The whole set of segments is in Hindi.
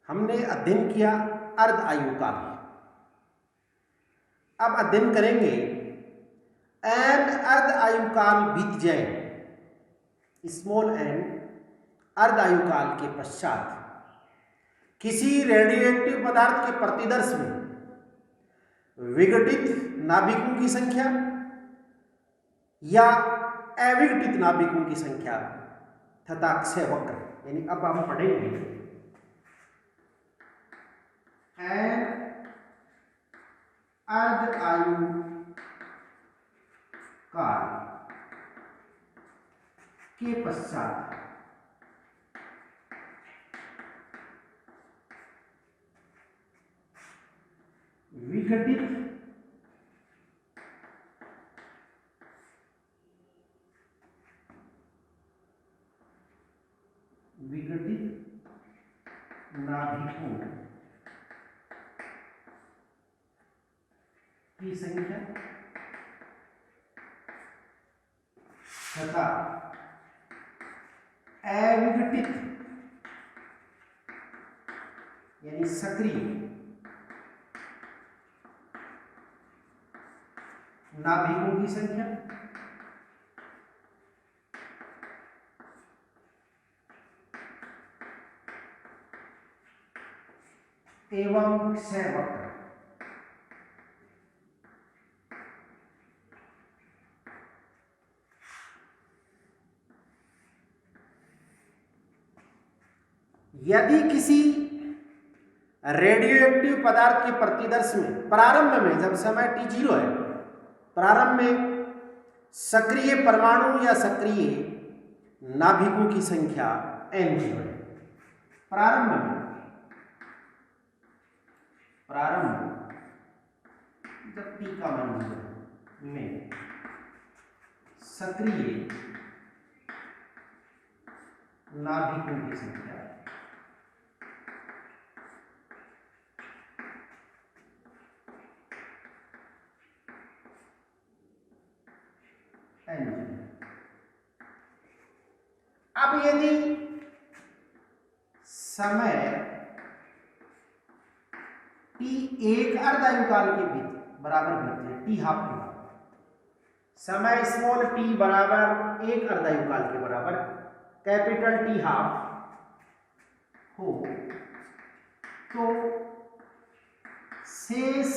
हमने अध्ययन किया अर्ध आयु काल। अब अध्ययन करेंगे एंड अर्ध आयु काल बीत जाए, स्मॉल एंड अर्ध आयु काल के पश्चात किसी रेडियोएक्टिव पदार्थ के प्रतिदर्श में विघटित नाभिकों की संख्या या अविघटित नाभिकों की संख्या तथा क्षय वक्र, यानी अब हम पढ़ेंगे अर्ध आयु काल के पश्चात विघटित नाभिकों की संख्या तथा अविघटित यानी सक्रिय नाभिकों की संख्या एवं क्षय वक्र। यदि किसी रेडियोएक्टिव पदार्थ के प्रतिदर्श में प्रारंभ में, जब समय t0 है, प्रारंभ में सक्रिय परमाणु या सक्रिय नाभिकों की संख्या n0 है। प्रारंभ जब t का मान 0 में सक्रिय नाभिकों की संख्या n0। अब यदि समय t1 अर्ध आयु काल के बराबर बीते, t हाफ के बराबर, समय स्मॉल t बराबर 1 अर्ध आयु काल के बराबर, कैपिटल T हाफ हो तो शेष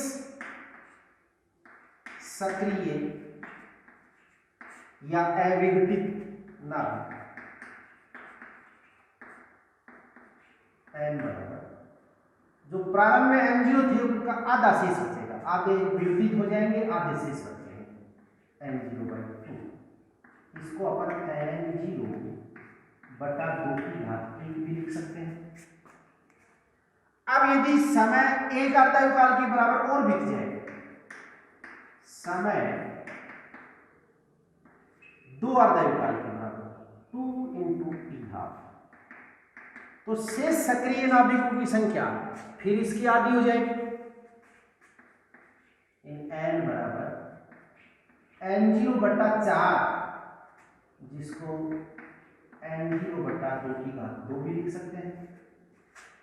सक्रिय या अविघटित नाभिक n बराबर, जो प्रारंभ में n0 थे उनका आधा शेष बचेगा, आधे विघटित हो जाएंगे, आधे शेष बचेंगे, n0/2। इसको अपन n0/2 भी लिख सकते हैं। अब यदि समय 1 अर्ध आयु काल के बराबर और बीत जाए, समय 2 अर्ध आयु काल के बराबर 2 × t हाफ, तो शेष सक्रिय नाभिकों की संख्या फिर इसकी आधी हो जाएगी, n बराबर n0/4, जिसको n0/2 भी लिख सकते हैं।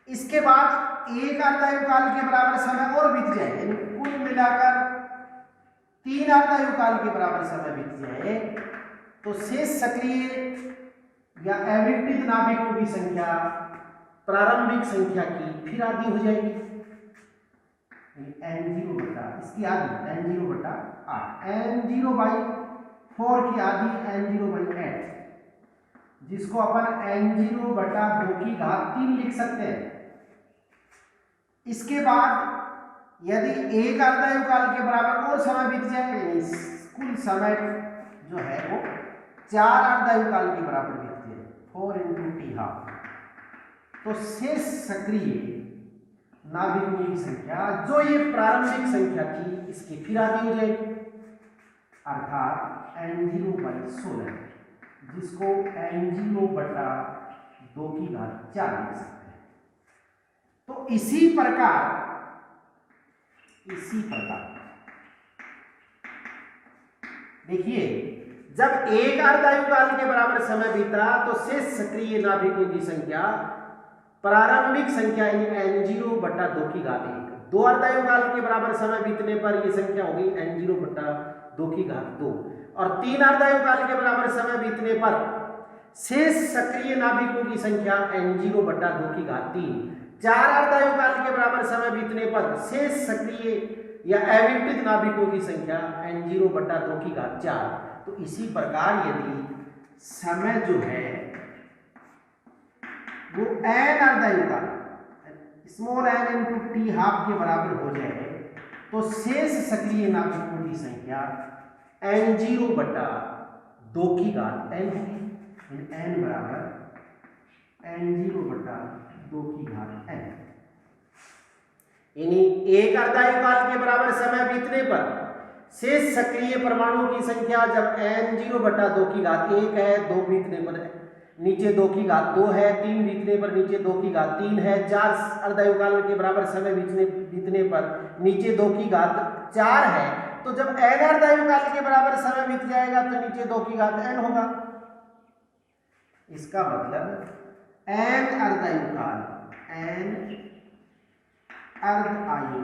इसके बाद 1 अर्ध आयु काल के बराबर समय और बीत जाए, यानी कुल मिलाकर 3 अर्ध आयु काल के बराबर समय बीत जाए, तो शेष सक्रिय या अविघटित नाभिकों की संख्या प्रारंभिक संख्या की फिर आधी हो जाएगी, n0 इसकी आधी n0/8, n0/4 की आधी n0/8, जिसको अपन n0/2 लिख सकते हैं। इसके बाद यदि 1 अर्ध आयु काल के बराबर और समय बीत जाए, कुल समय जो है वो 4 अर्ध आयु काल के बराबर बीत जाए, 4 × t हाफ, तो शेष सक्रिय नाभिकों की संख्या जो ये प्रारंभिक संख्या थी इसकी फिर आधी हो जाएगी, अर्थात n0/16, जिसको n0/2 लिख सकते हैं। तो इसी प्रकार देखिए, जब 1 अर्ध आयु काल के बराबर समय बीता तो शेष सक्रिय नाभिकों की संख्या प्रारंभिक संख्या n0 बटा 2 की घात 1, 2 अर्धायुकाल के बराबर समय बीतने पर यह संख्या होगी n0 बटा 2 की घात 2, और 3 अर्धायुकाल के बराबर समय बीतने पर शेष सक्रिय नाभिकों की संख्या n0 बटा 2 की घात 3, 4 अर्धायुकाल के बराबर समय बीतने पर शेष सक्रिय या अविकटित नाभिकों की संख्या n0 बटा 2 की घात 4। तो इसी प्रकार यदि समय जो है वो n अर्धायुकाल small n into T half के बराबर हो जाए तो शेष सक्रिय नाभिकों की संख्या n0 बटा 2 की घात n होगी। n बराबर n0 बटा 2 की घात n, यानी एक अर्धायुकाल के बराबर समय बीतने पर शेष सक्रिय परमाणुओं की संख्या जब n0 बटा 2 की घात 1 है, 2 बीतने पर नीचे 2 की घात 2 है, 3 बीतने पर नीचे 2 की घात 3 है, 4 अर्धायुकाल के बराबर समय बीतने पर नीचे 2 की घात 4 है, तो जब n अर्धायुकाल के बराबर समय बीत जाएगा तो नीचे 2 की घात n होगा। इसका मतलब n अर्धायुकाल n अर्धायु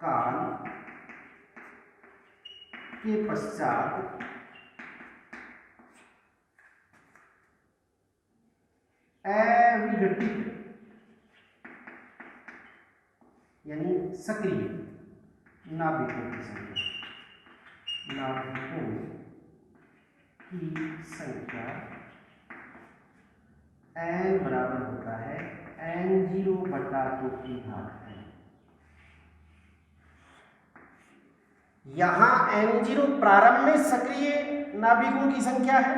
काल के पश्चात अविघटित यानी सक्रिय नाभिकों की संख्या n बराबर होता है n0 बटा 2 की घात n। यहां n0 प्रारंभ में सक्रिय नाभिकों की संख्या है,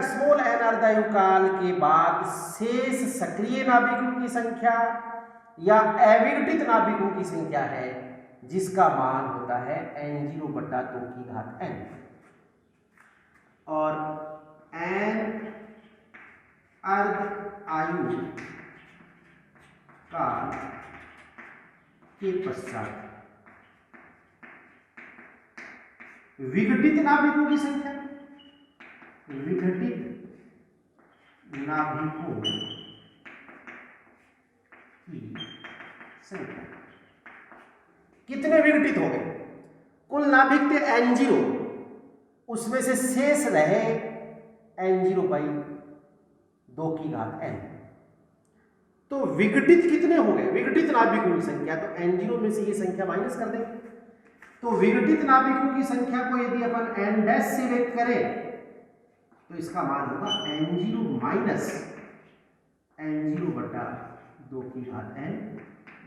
स्मॉल n अर्धायुकाल के बाद शेष सक्रिय नाभिकों की संख्या या अविघटित नाभिकों की संख्या है, जिसका मान होता है n0 बटा 2 की घात n। और n अर्धायु काल के पश्चात विघटित नाभिकों की संख्या, विघटित नाभिकों की संख्या कितने विघटित हो गए? कुल नाभिक थे n0, उसमें से शेष रहे n0 बाई 2 की घात n। तो विघटित कितने हो गए? विघटित नाभिकों की संख्या, तो n0 में से ये संख्या माइनस कर देंगे। तो विघटित नाभिकों की संख्या को यदि अपन n डैश से व्यक्त करें तो इसका मान होगा n0 माइनस n0 बटा 2 की घात n।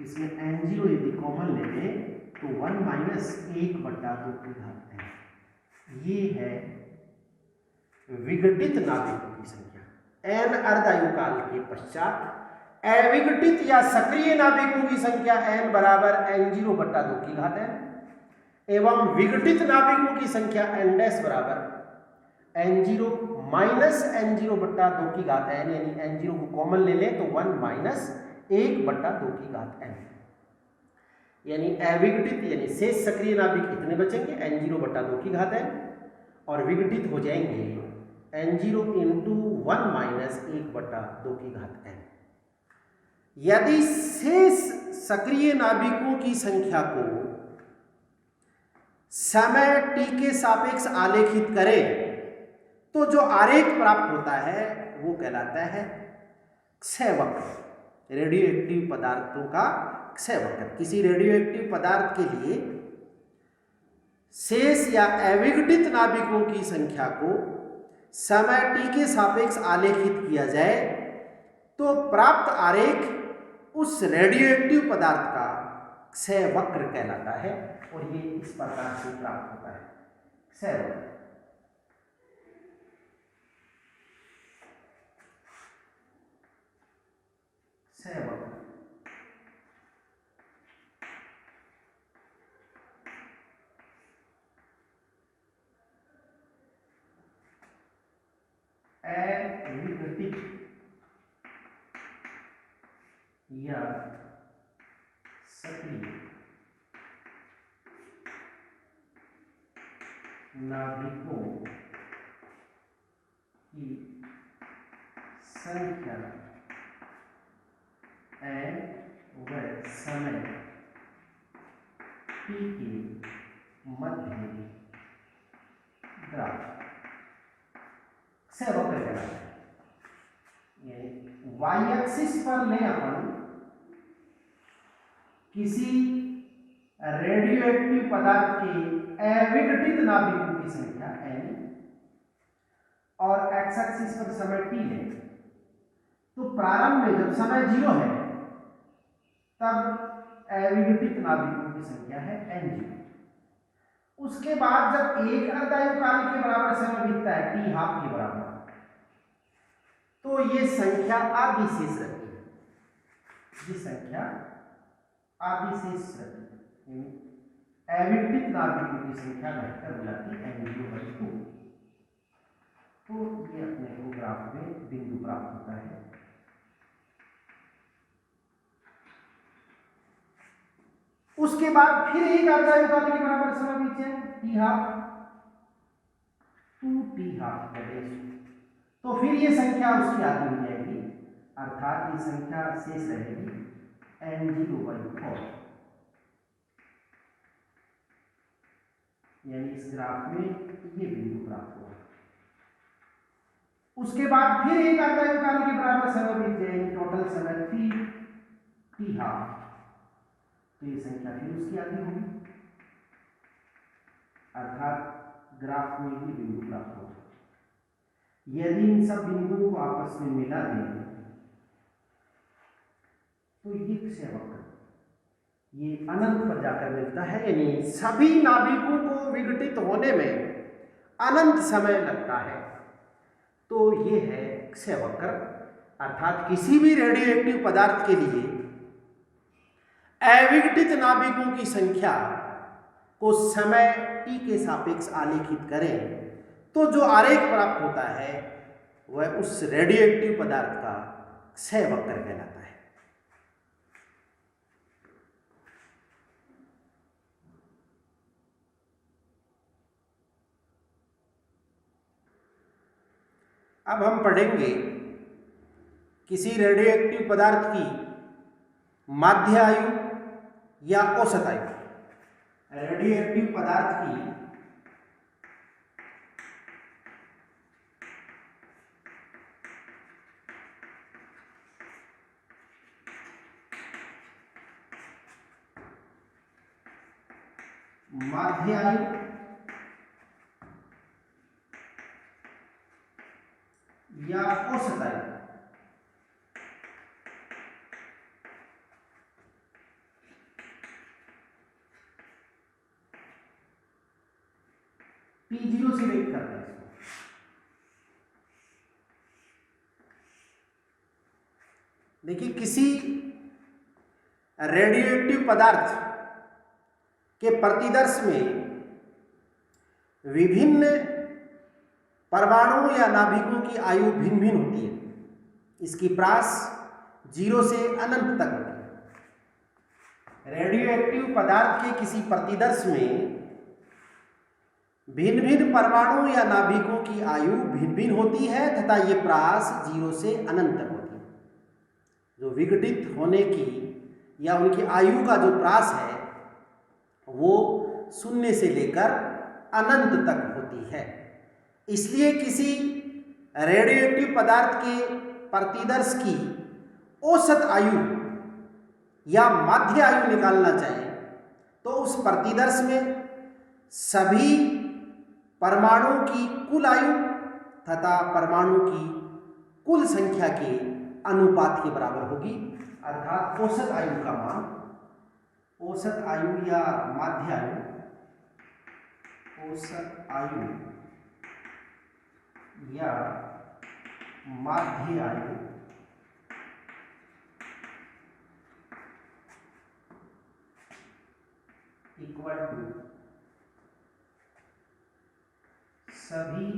इसमें n0 यदि कॉमन ले लें तो 1 माइनस 1 बटा 2 की घात n। ये है विघटित नाभिकों की संख्या। n अर्धायुकाल के पश्चात अविघटित या सक्रिय नाभिकों की संख्या n बराबर n0 बटा 2 की घात n एवं विघटित नाभिकों की संख्या n डैश बराबर n0 माइनस n0 बटा 2 की घात n, यानी n0 को कॉमन ले लें तो 1 माइनस 1 बटा 2 की घात n, यानी अविघटित यानी शेष सक्रिय नाभिक कितने बचेंगे? n0 बटा 2 की घात n, और विघटित हो जाएंगे n0 इंटू 1 माइनस 1 बटा 2 की घात n। यदि शेष सक्रिय नाभिकों की संख्या को समय t के सापेक्ष आलेखित करें तो जो आरेख प्राप्त होता है वो कहलाता है क्षय वक्र, रेडियो एक्टिव पदार्थों का क्षय वक्र। किसी रेडियो एक्टिव पदार्थ के लिए शेष या अविघटित नाभिकों की संख्या को समय t के सापेक्ष आलेखित किया जाए तो प्राप्त आरेख उस रेडियो एक्टिव पदार्थ का क्षय वक्र कहलाता है, और ये इस प्रकार से प्राप्त होता है क्षय वक्र। क्षय वक्र अविघटित या सक्रिय नाभिकों की संख्या एन व समय टी के मध्य ग्राफ से वक्र कहलाता है। वाई एक्सिस पर ले अपन किसी रेडियोएक्टिव पदार्थ के अविघटित नाभिकों की संख्या n और एक्स एक्सिस पर समय t है, तो प्रारंभ में जब समय 0 है तब अविघटित नाभिकों की संख्या है n0। उसके बाद जब एक अर्धायु काल के बराबर समय बीतता है t हाफ के बराबर, तो ये संख्या आधी शेष रहती है। ये संख्या आधी शेष रहती है, अविघटित नाभिकों की संख्या घटकर हो जाती है n0/2। तो ये अपने को ग्राफ में बिंदु प्राप्त होता है। उसके बाद फिर एक अर्धायु काल के बराबर समय बीते t हाफ 2t हाफ, तो फिर ये संख्या उसकी आधी हो जाएगी, अर्थात ये संख्या शेष रहेगी n0/4। यानी इस ग्राफ में ये बिंदु प्राप्त होगा। उसके बाद फिर एक अर्धायु काल के बराबर समय बीत जाएगी, टोटल समय 3t हाफ, तो ये संख्या फिर उसकी आधी होगी, अर्थात ग्राफ में ये बिंदु प्राप्त होगा। यदि इन सब बिंदुओं को आपस में मिला दें तो ये क्षयवक्र ये अनंत पर जाकर मिलता है। यानी सभी नाभिकों को विघटित होने में अनंत समय लगता है, तो ये है क्षयवक्र। अर्थात किसी भी रेडियोएक्टिव पदार्थ के लिए अविघटित नाभिकों की संख्या को समय t के सापेक्ष आलेखित करें तो जो आरेख प्राप्त होता है वह उस रेडियोएक्टिव पदार्थ का क्षयवक्र कहलाता है। अब हम पढ़ेंगे किसी रेडियोएक्टिव पदार्थ की माध्य आयु या औसत आयु। रेडियोएक्टिव पदार्थ की माध्य आयु या औसत आयु। T0 से वेट करते हैं इसको। देखिए किसी रेडियोएक्टिव पदार्थ के प्रतिदर्श में विभिन्न परमाणु या नाभिकों की आयु भिन्न भिन्न होती है। इसकी प्रास 0 से अनंत तक होती है। रेडियोएक्टिव पदार्थ के किसी प्रतिदर्श में भिन्न भिन्न परमाणु या नाभिकों की आयु भिन्न भिन्न होती है तथा ये प्रास 0 से अनंत तक होती है। जो विघटित होने की या उनकी आयु का जो प्रास है वो 0 से लेकर अनंत तक होती है। इसलिए किसी रेडियोएक्टिव पदार्थ के प्रतिदर्श की औसत आयु या माध्य आयु निकालना चाहिए तो उस प्रतिदर्श में सभी परमाणु की कुल आयु तथा परमाणु की कुल संख्या के अनुपात के बराबर होगी। अर्थात औसत आयु का मान, औसत आयु या माध्य आयु, औसत आयु या माध्य आयु इक्वल टू सभी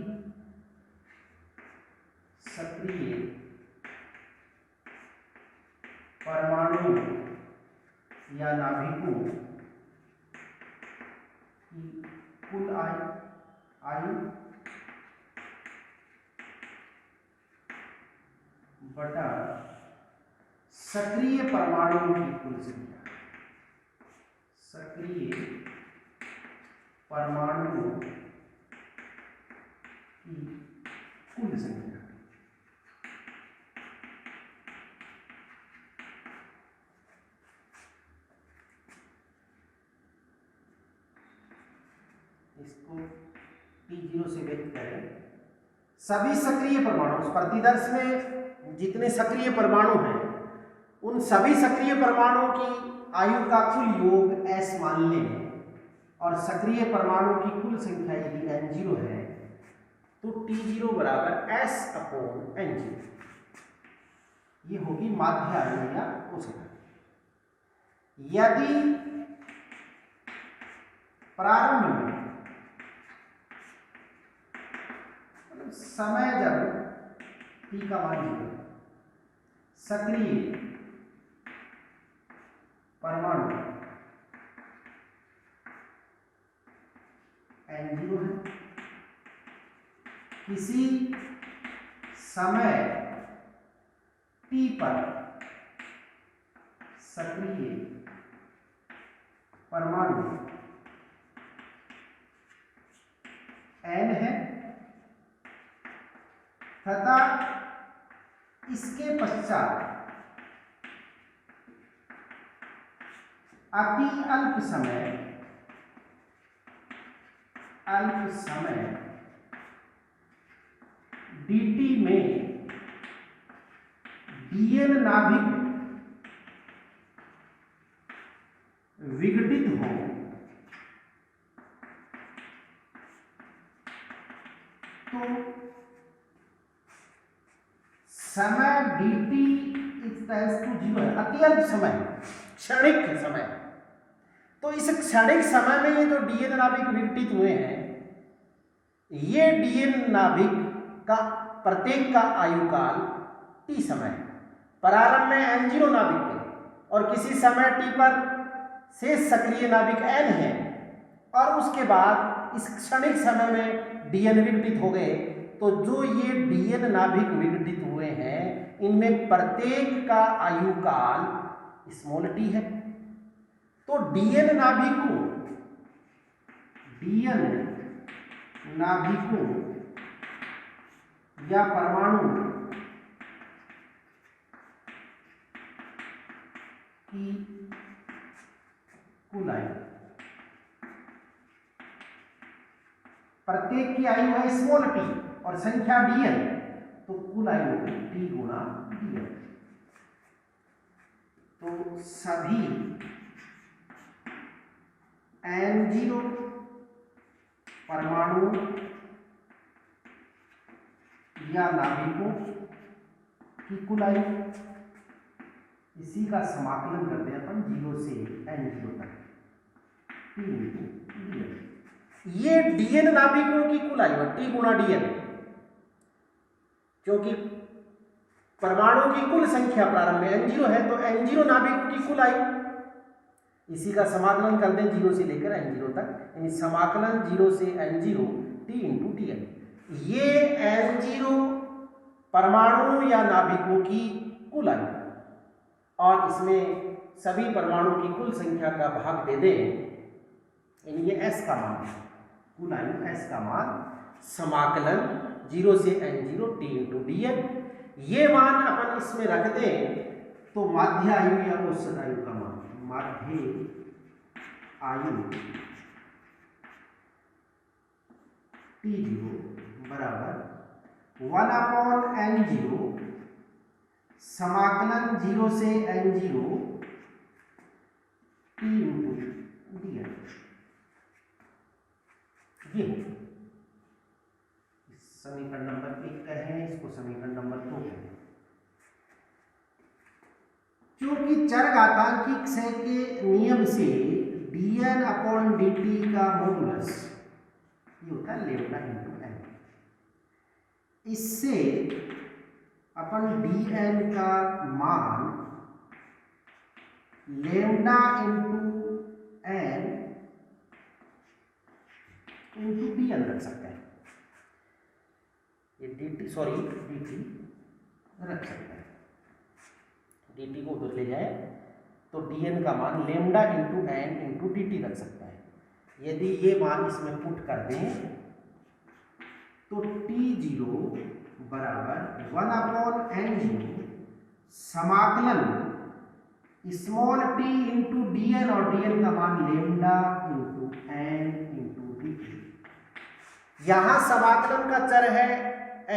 सक्रिय परमाणु या नाभिकों की कुल आयु बटा सक्रिय परमाणुओं की कुल संख्या, सक्रिय परमाणुओं की कुल संख्या। इसको T0 से व्यक्त करें। सभी सक्रिय परमाणु, प्रतिदर्श में जितने सक्रिय परमाणु हैं उन सभी सक्रिय परमाणुओं की आयु का कुल योग S मान लें और सक्रिय परमाणु की कुल संख्या यदि N0 है तो T0 बराबर S/N0। ये होगी माध्य आयु या कोशिका। यदि प्रारंभ में समय जब T का मान 0, सक्रिय परमाणु N0 है, किसी समय T पर सक्रिय परमाणु N है तथा इसके पश्चात अति अल्प समय dt में dn नाभिक विघटित हो तो समय dt इक्वल्स टू 0 है, अति अल्प समय, क्षणिक समय। तो इस क्षणिक समय में ये जो dn नाभिक विघटित हुए हैं, ये dn नाभिक का प्रत्येक का आयुकाल t समय है। प्रारंभ में N0 नाभिक थे और किसी समय t पर शेष सक्रिय नाभिक N है और उसके बाद इस क्षणिक समय में dn विघटित हो गए। तो जो ये dn नाभिक विघटित हुए हैं इनमें प्रत्येक का आयुकाल t है। तो dn नाभिकों या परमाणु की कुल आयु, प्रत्येक की आयु है t और संख्या dn, तो कुल आयु t गुणा dn। तो सभी N0 परमाणु या नाभिकों की कुल आयु, इसी का समाकलन करते हैं अपन 0 से N0 तक, t × dn। ये dn नाभिकों की कुल आयु है, t गुणा dn, क्योंकि परमाणु की कुल संख्या प्रारंभ में N0 है तो N0 नाभिकों की कुल आयु, इसी का समाकलन कर दें 0 से लेकर N0 तक, यानी समाकलन 0 से N0 t × dn। ये N0 परमाणु या नाभिकों की कुल आयु और इसमें सभी परमाणु की कुल संख्या का भाग दे दें, यानी ये S का मान, कुल आयु S का मान, समाकलन 0 से N0 t × dn। ये मान अपन इसमें रख दें तो माध्य आयु या औसत आयु का मान, माध्य आयु T0 बराबर 1/N0 समाकलन 0 से N0 t × dn। ये समीकरण नंबर 1 कहें, इसको समीकरण नंबर 2 कहें। क्योंकि चरघातांकी क्षय के नियम से dn/dt का मॉडुलस ये होता है λ/n, इससे अपन dn का मान λ/n × dn रख सकते हैं, ये dt रख सकते हैं। dt को उधर ले जाए तो dn का मान lambda into N into dt रख सकता है। यदि ये मान इसमें पुट कर दें तो t0 बराबर 1/n0 समाकलन स्मॉल t इंटू dn और dn का मान lambda into N into dt। यहां समाकलन का चर है n,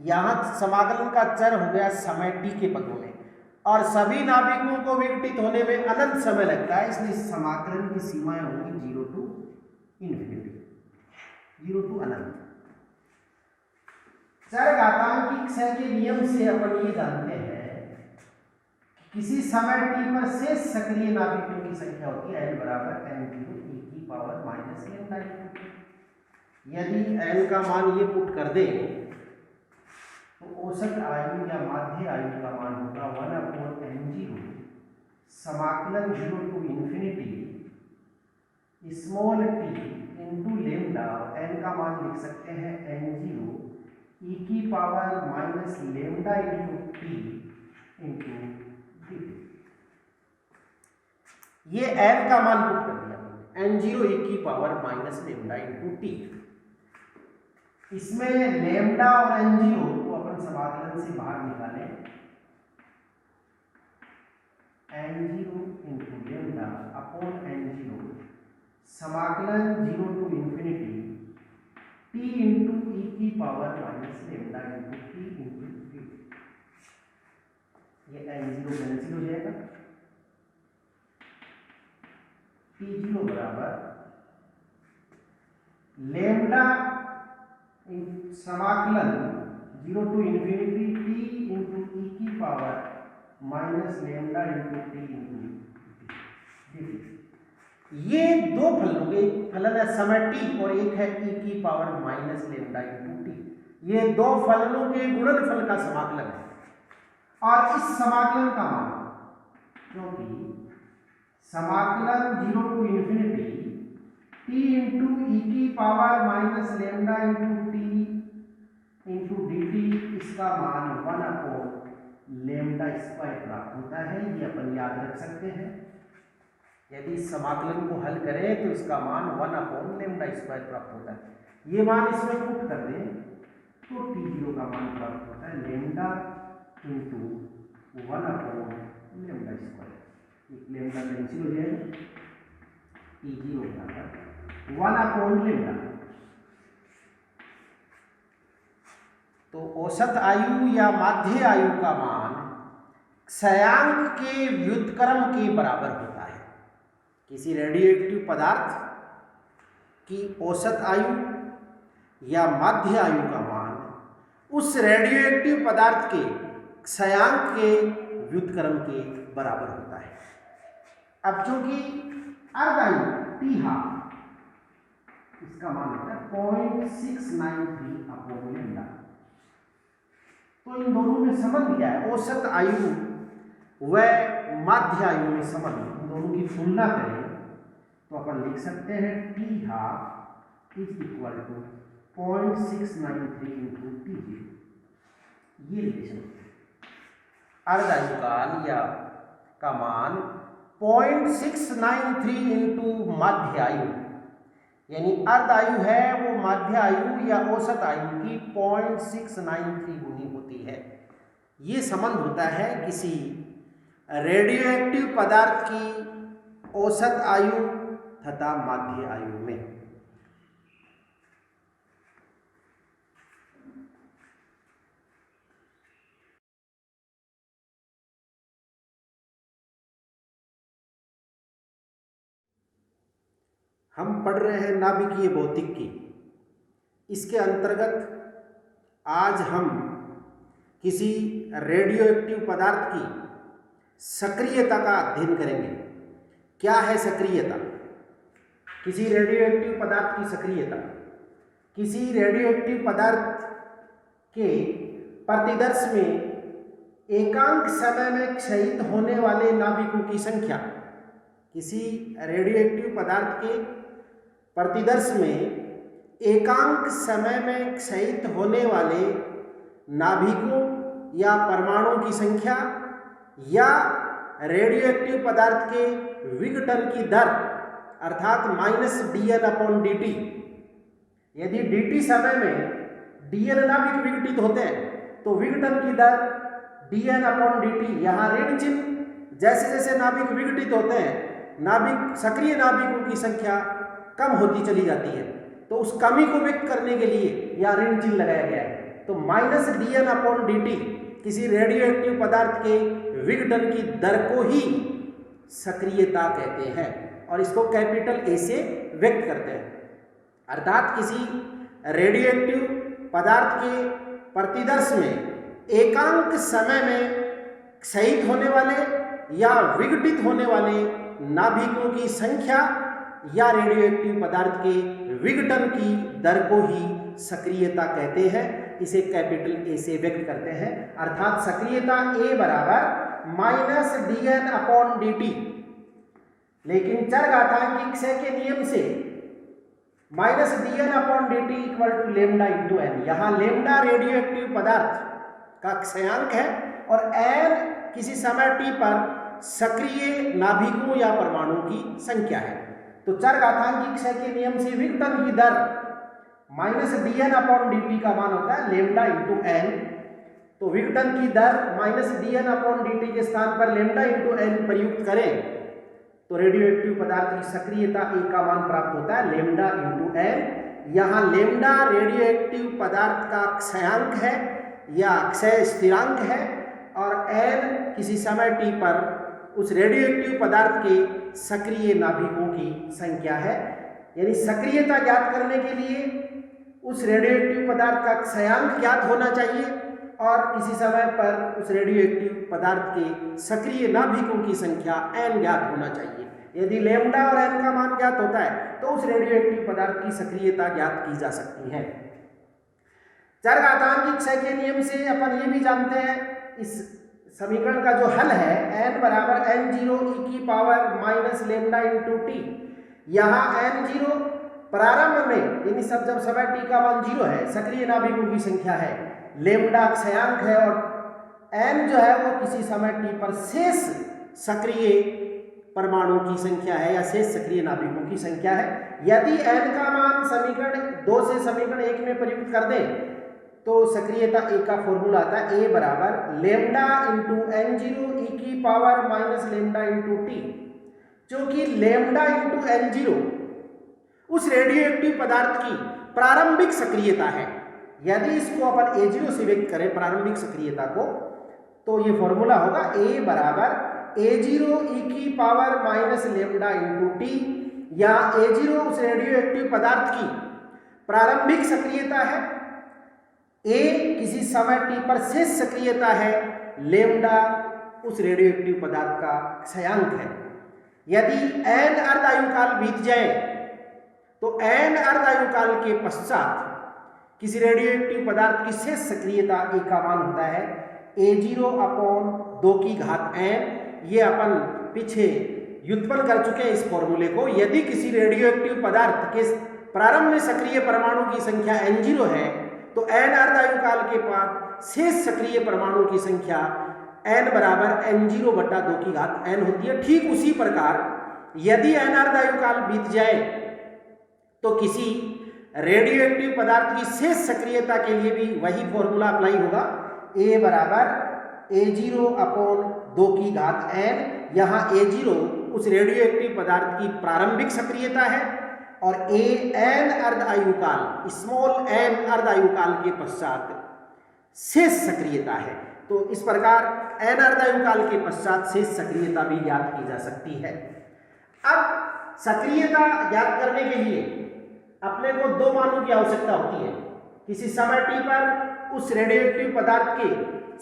यहां समाकलन का चर हो गया समय t के पदों में, और सभी नाभिकों को विघटित होने में अनंत समय लगता है, इसलिए समाकलन की सीमाएं होंगी 0 टू इन्फिनिटी, 0 टू अनंत। चरघातांकी क्षय के नियम से अपन ये जानते हैं कि किसी समय t पर शेष सक्रिय नाभिकों की संख्या होती है n बराबर n0 e की पावर माइनस लेमडा। यदि n का मान ये पुट कर दें तो औसत आयु या माध्य आयु का मान होगा 1/n0 समाकलन 0 to infinity small t into lambda, n का मान लिख सकते हैं n0 e की power minus lambda into t into dt। ये n का मान पुट कर दिया n0 e की power minus lambda into t। इसमें लेमडा और n0 को अपन समाकलन से बाहर निकालें, n0 into lambda upon n0 समाकलन 0 to infinity t into e की power minus lambda into t into dt। ये n0 कैंसिल हो जाएगा, t0 बराबर लेमडा समाकलन 0 to infinity t into e की power minus lambda into t into dt। ये दो फलनों के, एक फलन है समय t और एक है e की power minus lambda into t, ये दो फलनों के गुणनफल का समाकलन है। और इस समाकलन का मान, क्योंकि समाकलन 0 to infinity t into e की power minus lambda into t into dt, इसका मान 1/लेमडा स्क्वायर प्राप्त होता है। ये अपन याद रख सकते हैं, यदि समाकलन को हल करें तो इसका मान 1/लेमडा स्क्वायर प्राप्त होता है। ये मान इसमें पुट कर दें तो t0 का मान प्राप्त होता है लेमडा इंटू 1/लेमडा स्क्वायर। लेमडा कैंसिल हो जाएगा, t0 बराबर 1/लेमडा। तो औसत आयु या माध्य आयु का मान क्षयांक के व्युत्क्रम के बराबर होता है। किसी रेडियोएक्टिव पदार्थ की औसत आयु या माध्य आयु का मान उस रेडियोएक्टिव पदार्थ के क्षयांक के व्युत्क्रम के बराबर होता है। अब चूंकि अर्ध आयु t½ इसका मान होता है 0.693/लेमडा। तो इन दोनों में संबंध क्या है, औसत आयु व माध्य आयु में संबंध, इन दोनों की तुलना करें तो अपन लिख सकते हैं t½ is equal to 0.693 into t0। ये रिलेशन अर्ध आयु काल या का मान 0.693 इंटू माध्य आयु, यानी अर्ध आयु है वो माध्य आयु या औसत आयु की 0.693 गुनी होती है। ये संबंध होता है किसी रेडियोएक्टिव पदार्थ की औसत आयु तथा माध्य आयु में। हम पढ़ रहे हैं नाभिकीय भौतिकी। इसके अंतर्गत आज हम किसी रेडियोएक्टिव पदार्थ की सक्रियता का अध्ययन करेंगे। क्या है सक्रियता? किसी रेडियोएक्टिव पदार्थ की सक्रियता किसी रेडियोएक्टिव पदार्थ के प्रतिदर्श में एकांक समय में क्षयित होने वाले नाभिकों की संख्या, किसी रेडियोएक्टिव पदार्थ के प्रतिदर्श में एकांक समय में क्षयित होने वाले नाभिकों या परमाणुओं की संख्या या रेडियो एक्टिव पदार्थ के विघटन की दर अर्थात -dN/dt। यदि dt समय में dN नाभिक विघटित होते हैं तो विघटन की दर dN/dt, यहाँ ऋण चिन्ह, जैसे जैसे नाभिक विघटित होते हैं नाभिक सक्रिय नाभिकों की संख्या कम होती चली जाती है, तो उस कमी को व्यक्त करने के लिए यहाँ ऋण चिन्ह लगाया गया है। तो -dN/dt किसी रेडियो एक्टिव पदार्थ के विघटन की दर को ही सक्रियता कहते हैं और इसको कैपिटल A से व्यक्त करते हैं। अर्थात किसी रेडियो एक्टिव पदार्थ के प्रतिदर्श में एकांक समय में क्षयित होने वाले या विघटित होने वाले नाभिकों की संख्या या रेडियो एक्टिव पदार्थ के विघटन की दर को ही सक्रियता कहते हैं। इसे कैपिटल A से व्यक्त करते हैं। अर्थात सक्रियता A बराबर -dN/dt। लेकिन चरघातांकी क्षय के नियम से -dN/dt equal to lambda into n। यहाँ लेमडा रेडियो एक्टिव पदार्थ का क्षयांक है और n किसी समय t पर सक्रिय नाभिकों या परमाणु की संख्या है। तो चरघातांकी क्षय के नियम से विघटन की दर -dN/dt का मान होता है लेमडा इंटू n। तो विघटन की दर -dN/dt के स्थान पर लेमडा इंटू n प्रयुक्त करें तो रेडियो एक्टिव पदार्थ की सक्रियता A का मान प्राप्त होता है लेमडा इंटू n। यहाँ लेमडा रेडियो एक्टिव पदार्थ का क्षयांक है या क्षय स्थिरांक है और n किसी समय t पर उस रेडियो एक्टिव पदार्थ के सक्रिय नाभिकों की संख्या है। यानी सक्रियता ज्ञात करने के लिए उस रेडियो एक्टिव पदार्थ का क्षयांक ज्ञात होना चाहिए और किसी समय पर उस रेडियो एक्टिव पदार्थ के सक्रिय नाभिकों की संख्या n ज्ञात होना चाहिए। यदि लेमडा और n का मान ज्ञात होता है तो उस रेडियो एक्टिव पदार्थ की सक्रियता ज्ञात की जा सकती है। चरघातांकी क्षय के नियम से अपन ये भी जानते हैं, इस समीकरण का जो हल है n बराबर n0 e की power minus lambda into T. यहाँ n0 प्रारंभ में यानी सब जब समय t का मान 0 है सक्रिय नाभिकों की संख्या है, लेमडा क्षयांक है और n जो है वो किसी समय t पर शेष सक्रिय परमाणु की संख्या है या शेष सक्रिय नाभिकों की संख्या है। यदि n का मान समीकरण 2 से समीकरण 1 में प्रयुक्त कर दें तो सक्रियता A का फॉर्मूला आता है A बराबर लेमडा इंटू n0 e की power minus lambda into T. क्योंकि लेमडा इंटू n0 उस रेडियो एक्टिव पदार्थ की प्रारंभिक सक्रियता है। यदि इसको अपन A0 से व्यक्त करें प्रारंभिक सक्रियता को तो ये फॉर्मूला होगा A बराबर A0 e की power minus lambda into T. या A0 उस रेडियो एक्टिव पदार्थ की प्रारंभिक सक्रियता है, A किसी समय t पर शेष सक्रियता है, लेमडा उस रेडियो एक्टिव पदार्थ का क्षयांक है। यदि n अर्धायुकाल बीत जाए तो n अर्धायुकाल के पश्चात किसी रेडियो एक्टिव पदार्थ की शेष सक्रियता A का मान होता है A0/2n। ये अपन पीछे व्युत्पन्न कर चुके हैं इस फॉर्मूले को। यदि किसी रेडियो एक्टिव पदार्थ के प्रारंभ में सक्रिय परमाणु की संख्या n0 है तो n अर्धायुकाल के बाद शेष सक्रिय परमाणु की संख्या n बराबर n0/2n होती है। ठीक उसी प्रकार यदि n अर्धायुकाल बीत जाए तो किसी रेडियो एक्टिव पदार्थ की शेष सक्रियता के लिए भी वही फॉर्मूला अप्लाई होगा A बराबर A0/2n। यहाँ A0 उस रेडियो एक्टिव पदार्थ की प्रारंभिक सक्रियता है और n अर्धायुकाल स्मॉल n अर्धायुकाल के पश्चात शेष सक्रियता है। तो इस प्रकार n अर्धायुकाल के पश्चात शेष सक्रियता भी ज्ञात की जा सकती है। अब सक्रियता ज्ञात करने के लिए अपने को दो मानों की आवश्यकता होती है। किसी समय t पर उस रेडियो एक्टिव पदार्थ के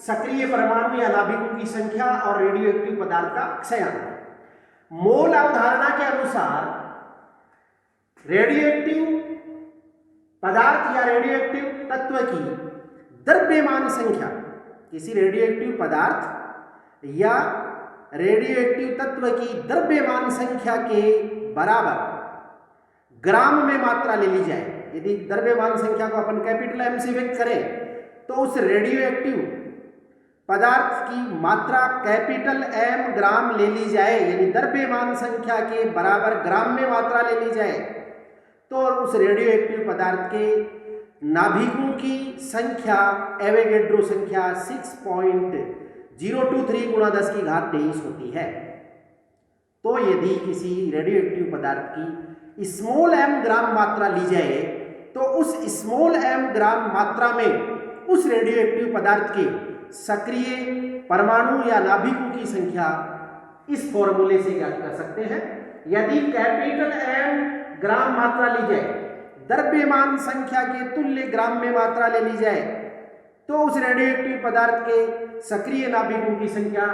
सक्रिय परमाणु या नाभिकों की संख्या और रेडियो एक्टिव पदार्थ का क्षयांक। मोल अवधारणा के अनुसार रेडियो एक्टिव पदार्थ या रेडियो एक्टिव तत्व की द्रव्यमान संख्या किसी रेडियो एक्टिव पदार्थ या रेडियो एक्टिव तत्व की द्रव्यमान संख्या के बराबर ग्राम में मात्रा ले ली जाए। यदि द्रव्यमान संख्या को अपन कैपिटल M से व्यक्त करें तो उस रेडियो एक्टिव पदार्थ की मात्रा कैपिटल M ग्राम ले ली जाए, यानी द्रव्यमान संख्या के बराबर ग्राम में मात्रा ले ली जाए, तो उस रेडियो एक्टिव पदार्थ के नाभिकों की संख्या एवोगैड्रो संख्या 6.023 गुणा 10 की घात 23 होती है। तो यदि किसी रेडियो एक्टिव पदार्थ की स्मॉल m ग्राम मात्रा ली जाए, तो उस स्मॉल m ग्राम मात्रा में उस रेडियो एक्टिव पदार्थ के सक्रिय परमाणु या नाभिकों की संख्या इस फॉर्मूले से ज्ञात कर सकते हैं। यदि कैपिटल M ग्राम मात्रा ली जाए, द्रव्यमान संख्या के तुल्य ग्राम में मात्रा ले ली जाए, तो उस रेडियो एक्टिव पदार्थ के सक्रिय नाभिकों की संख्या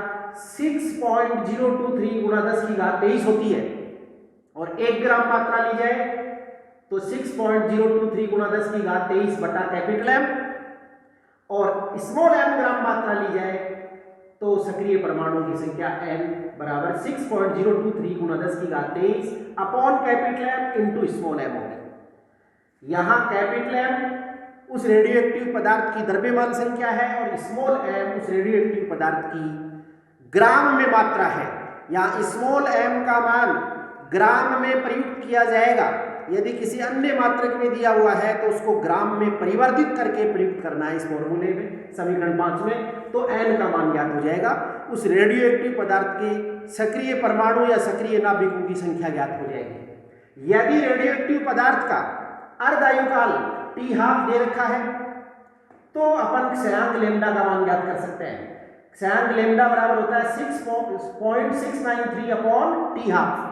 6.023 गुणा 10 की घात 23 होती है। और 1 ग्राम मात्रा ली जाए तो 6.023 गुणा 10 की घात 23 बटा कैपिटल M, और स्मॉल m ग्राम मात्रा ली जाए तो सक्रिय परमाणु की संख्या n बराबर 6.023 गुणा 10 की घात 23 upon capital M into small m होगी। यहाँ कैपिटल M उस रेडियो एक्टिव पदार्थ की द्रव्यमान संख्या है और स्मॉल m उस रेडियो एक्टिव पदार्थ की ग्राम में मात्रा है। यहाँ स्मॉल m का मान ग्राम में प्रयुक्त किया जाएगा। यदि किसी अन्य मात्रक में दिया हुआ है तो उसको ग्राम में परिवर्तित करके प्रयुक्त करना है इस फॉर्मूले में, समीकरण 5 में, तो n का मान ज्ञात हो जाएगा। उस रेडियो एक्टिव पदार्थ के सक्रिय परमाणु या सक्रिय नाभिकों की संख्या ज्ञात हो जाएगी। यदि रेडियो एक्टिव पदार्थ का अर्धायुकाल t½ दे रखा है तो अपन क्षयांक लैम्डा का मान ज्ञात कर सकते हैं। क्षयांक लैम्डा बराबर होता है 6.693 अपॉन t½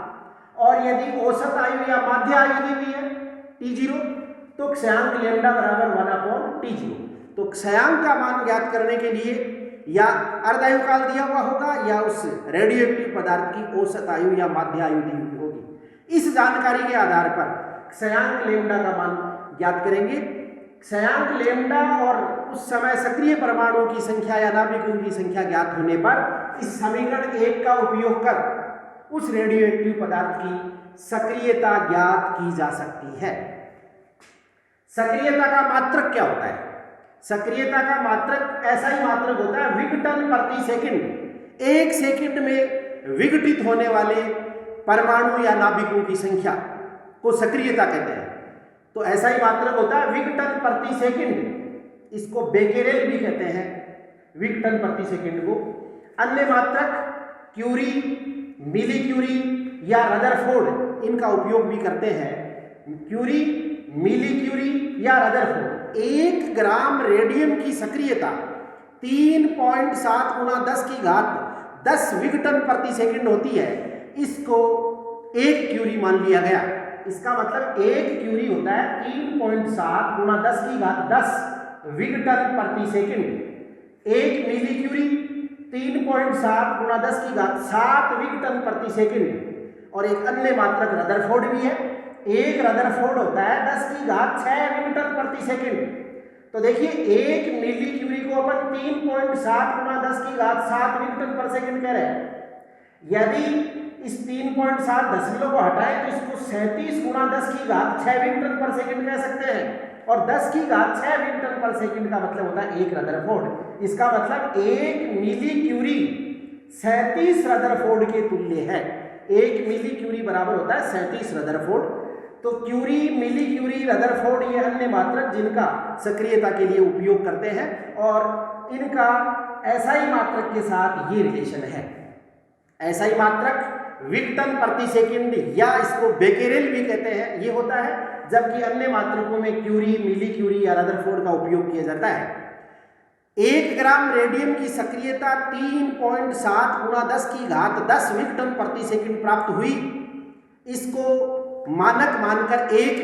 और यदि औसत आयु या माध्य आयु दी हुई है t0 तो क्षयांक लैम्डा बराबर 1 अपॉन t0। तो क्षयांक का मान ज्ञात करने के लिए या अर्धायुकाल दिया हुआ होगा या उस रेडियो एक्टिव पदार्थ की औसत आयु या माध्य आयु दी हुई होगी। इस जानकारी के आधार पर क्षयांक लैम्डा का मान ज्ञात करेंगे। क्षयांक लैम्डा और उस समय सक्रिय परमाणु की संख्या या नाभिकों की संख्या ज्ञात होने पर इस समीकरण 1 का उपयोग कर उस रेडियो एक्टिव पदार्थ की सक्रियता ज्ञात की जा सकती है। सक्रियता का मात्रक क्या होता है? सक्रियता का मात्रक ऐसा ही मात्रक होता है विघटन प्रति सेकंड। 1 सेकंड में विघटित होने वाले परमाणु या नाभिकों की संख्या को सक्रियता कहते हैं। तो ऐसा ही मात्रक होता है विघटन प्रति सेकंड। इसको बेकेरेल भी कहते हैं विघटन प्रति सेकंड को। अन्य मात्रक क्यूरी, मिली क्यूरी या रदरफोर्ड इनका उपयोग भी करते हैं। क्यूरी, मिली क्यूरी या रदरफोर्ड 1 ग्राम रेडियम की सक्रियता 3.7 गुणा 10 की घात 10 विघटन प्रति सेकंड होती है। इसको 1 क्यूरी मान लिया गया। इसका मतलब 1 क्यूरी होता है 3.7 गुणा 10 की घात 10 विघटन प्रति सेकंड। 1 मिली क्यूरी 3.7 गुणा 10 की घात 7 विघटन प्रति सेकंड। और एक अन्य मात्रक रदरफोर्ड भी है। एक रदरफोर्ड होता है 10 की घात 6 विघटन प्रति सेकंड। तो देखिए 1 मिली क्यूरी को अपन 3.7 गुणा 10 की घात 7 विघटन पर सेकंड कह रहे हैं। यदि इस 3.7 दशमलव को हटाएं तो इसको 37 गुणा 10 की घात 6 विघटन पर सेकंड कह सकते हैं। और 10 की घात 6 विघटन पर सेकंड का मतलब होता है 1 रदरफोर्ड। इसका मतलब 1 मिली क्यूरी 37 रदरफोर्ड के तुल्य है। 1 मिली क्यूरी बराबर होता है 37 रदरफोर्ड। तो क्यूरी, मिली क्यूरी, रदरफोर्ड ये अन्य मात्रक जिनका सक्रियता के लिए उपयोग करते हैं और इनका ऐसा ही मात्रक के साथ ये रिलेशन है। ऐसा ही मात्रक विघटन प्रति सेकंड या इसको बेकेरेल भी कहते हैं ये होता है, जबकि अन्य मात्रकों में क्यूरी, मिली क्यूरी या रदरफोर्ड का उपयोग किया जाता है। 1 ग्राम रेडियम की सक्रियता 3.7 गुणा 10 की घात 10 विघटन प्रति सेकंड प्राप्त हुई। इसको मानक मानकर 1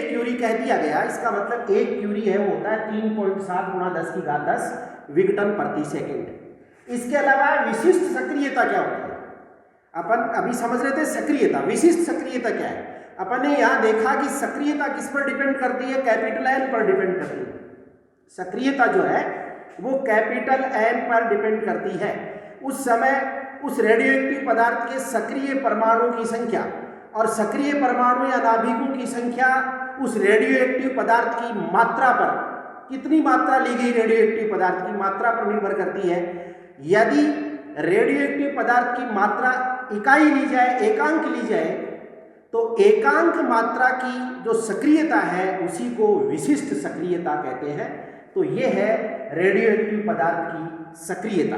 क्यूरी कह दिया गया। इसका मतलब 1 क्यूरी है वो होता है 3.7 गुणा 10 की घात 10 विघटन प्रति सेकंड। इसके अलावा विशिष्ट सक्रियता क्या होती है? अपन अभी समझ रहे थे सक्रियता। विशिष्ट सक्रियता क्या है? अपन ने यहाँ देखा कि सक्रियता किस पर डिपेंड करती है? कैपिटल N पर डिपेंड करती है। सक्रियता जो है वो कैपिटल N पर डिपेंड करती है। उस समय उस रेडियोएक्टिव पदार्थ के सक्रिय परमाणु की संख्या और सक्रिय परमाणु या नाभिकों की संख्या उस रेडियोएक्टिव पदार्थ की मात्रा पर कितनी मात्रा ली गई रेडियो एक्टिव पदार्थ की मात्रा पर निर्भर करती है। यदि रेडियो एक्टिव पदार्थ की मात्रा इकाई ली जाए, एकांक ली जाए, तो एकांक मात्रा की जो सक्रियता है उसी को विशिष्ट सक्रियता कहते हैं। तो यह है रेडियो एक्टिव पदार्थ की सक्रियता।